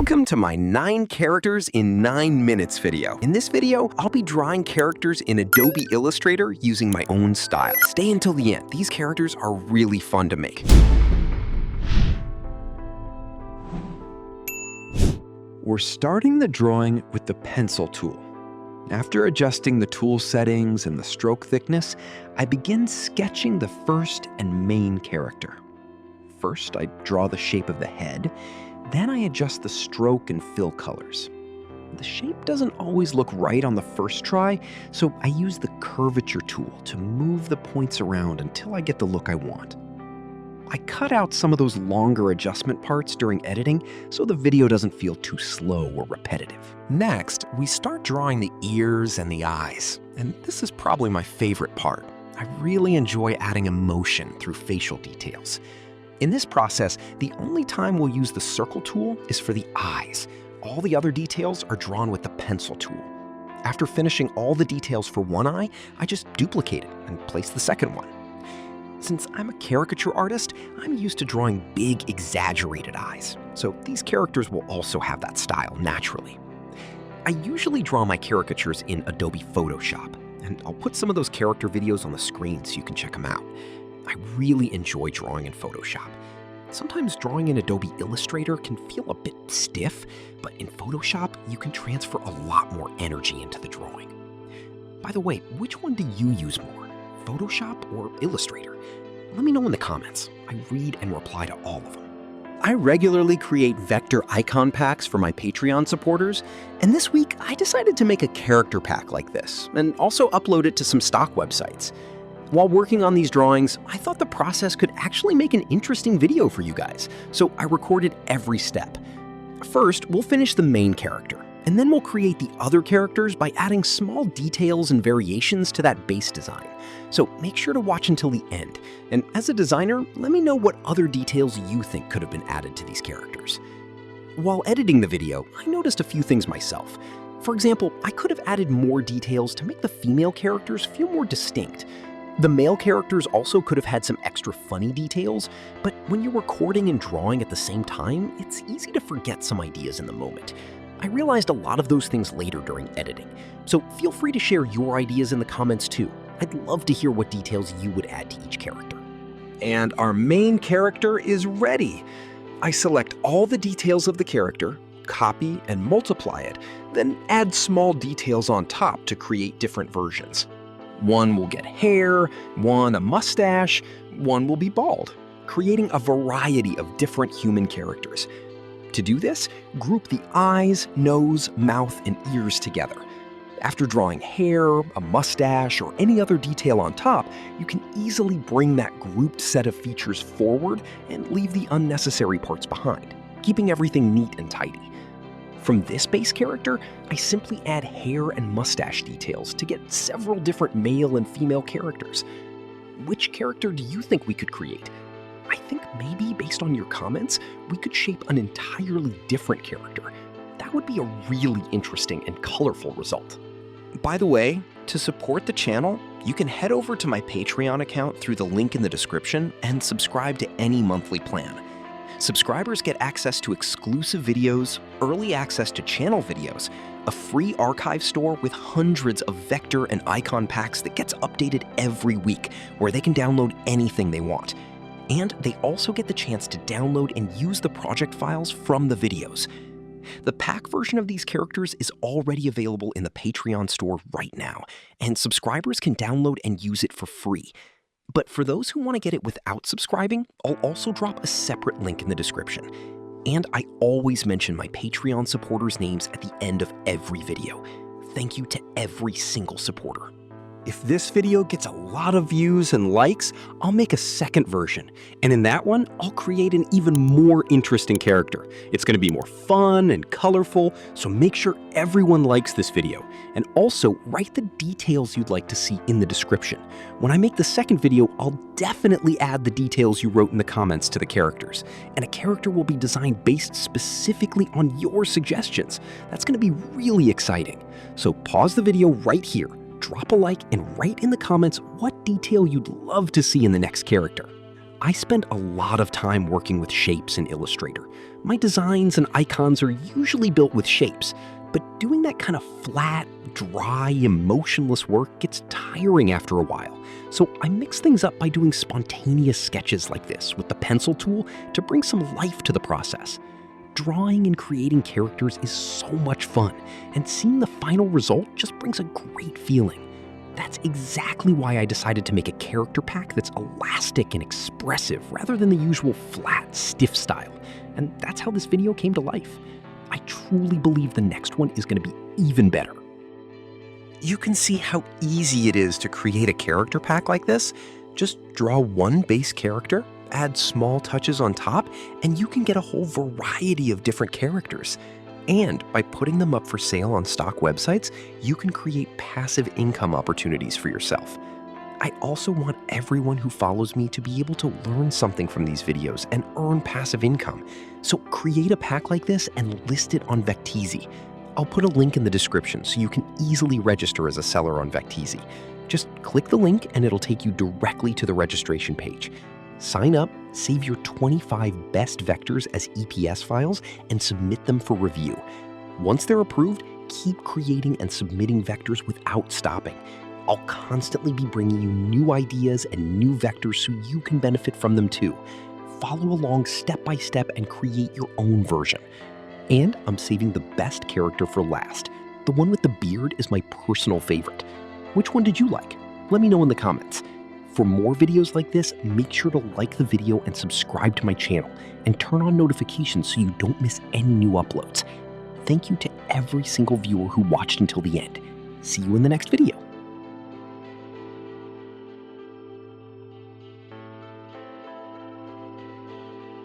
Welcome to my 9 characters in 9 minutes video. In this video, I'll be drawing characters in Adobe Illustrator using my own style. Stay until the end. These characters are really fun to make. We're starting the drawing with the pencil tool. After adjusting the tool settings and the stroke thickness, I begin sketching the first and main character. First, I draw the shape of the head. Then I adjust the stroke and fill colors. The shape doesn't always look right on the first try, so I use the Curvature tool to move the points around until I get the look I want. I cut out some of those longer adjustment parts during editing so the video doesn't feel too slow or repetitive. Next, we start drawing the ears and the eyes, and this is probably my favorite part. I really enjoy adding emotion through facial details. In this process, the only time we'll use the circle tool is for the eyes. All the other details are drawn with the pencil tool. After finishing all the details for one eye, I just duplicate it and place the second one. Since I'm a caricature artist, I'm used to drawing big, exaggerated eyes, so these characters will also have that style naturally. I usually draw my caricatures in Adobe Photoshop, and I'll put some of those character videos on the screen so you can check them out. I really enjoy drawing in Photoshop. Sometimes drawing in Adobe Illustrator can feel a bit stiff, but in Photoshop, you can transfer a lot more energy into the drawing. By the way, which one do you use more, Photoshop or Illustrator? Let me know in the comments. I read and reply to all of them. I regularly create vector icon packs for my Patreon supporters, and this week I decided to make a character pack like this, and also upload it to some stock websites. While working on these drawings, I thought the process could actually make an interesting video for you guys, so I recorded every step. First, we'll finish the main character, and then we'll create the other characters by adding small details and variations to that base design. So make sure to watch until the end, and as a designer, let me know what other details you think could have been added to these characters. While editing the video, I noticed a few things myself. For example, I could have added more details to make the female characters feel more distinct. The male characters also could have had some extra funny details, but when you're recording and drawing at the same time, it's easy to forget some ideas in the moment. I realized a lot of those things later during editing, so feel free to share your ideas in the comments too. I'd love to hear what details you would add to each character. And our main character is ready. I select all the details of the character, copy and multiply it, then add small details on top to create different versions. One will get hair, one a mustache, one will be bald, creating a variety of different human characters. To do this, group the eyes, nose, mouth, and ears together. After drawing hair, a mustache, or any other detail on top, you can easily bring that grouped set of features forward and leave the unnecessary parts behind, keeping everything neat and tidy. From this base character, I simply add hair and mustache details to get several different male and female characters. Which character do you think we could create? I think maybe, based on your comments, we could shape an entirely different character. That would be a really interesting and colorful result. By the way, to support the channel, you can head over to my Patreon account through the link in the description and subscribe to any monthly plan. Subscribers get access to exclusive videos, early access to channel videos, a free archive store with hundreds of vector and icon packs that gets updated every week, where they can download anything they want. And they also get the chance to download and use the project files from the videos. The pack version of these characters is already available in the Patreon store right now, and subscribers can download and use it for free. But for those who want to get it without subscribing, I'll also drop a separate link in the description. And I always mention my Patreon supporters' names at the end of every video. Thank you to every single supporter. If this video gets a lot of views and likes, I'll make a second version. And in that one, I'll create an even more interesting character. It's going to be more fun and colorful, so make sure everyone likes this video. And also, write the details you'd like to see in the description. When I make the second video, I'll definitely add the details you wrote in the comments to the characters. And a character will be designed based specifically on your suggestions. That's going to be really exciting. So pause the video right here. Drop a like and write in the comments what detail you'd love to see in the next character. I spend a lot of time working with shapes in Illustrator. My designs and icons are usually built with shapes, but doing that kind of flat, dry, emotionless work gets tiring after a while. So I mix things up by doing spontaneous sketches like this with the pencil tool to bring some life to the process. Drawing and creating characters is so much fun, and seeing the final result just brings a great feeling. That's exactly why I decided to make a character pack that's elastic and expressive rather than the usual flat, stiff style. And that's how this video came to life. I truly believe the next one is going to be even better. You can see how easy it is to create a character pack like this. Just draw one base character, add small touches on top, and you can get a whole variety of different characters. And by putting them up for sale on stock websites, you can create passive income opportunities for yourself. I also want everyone who follows me to be able to learn something from these videos and earn passive income. So create a pack like this and list it on Vecteezy. I'll put a link in the description so you can easily register as a seller on Vecteezy. Just click the link and it'll take you directly to the registration page. Sign up, save your 25 best vectors as EPS files, and submit them for review. Once they're approved, keep creating and submitting vectors without stopping. I'll constantly be bringing you new ideas and new vectors so you can benefit from them too. Follow along step by step and create your own version. And I'm saving the best character for last. The one with the beard is my personal favorite. Which one did you like? Let me know in the comments. For more videos like this, make sure to like the video and subscribe to my channel, and turn on notifications so you don't miss any new uploads. Thank you to every single viewer who watched until the end. See you in the next video.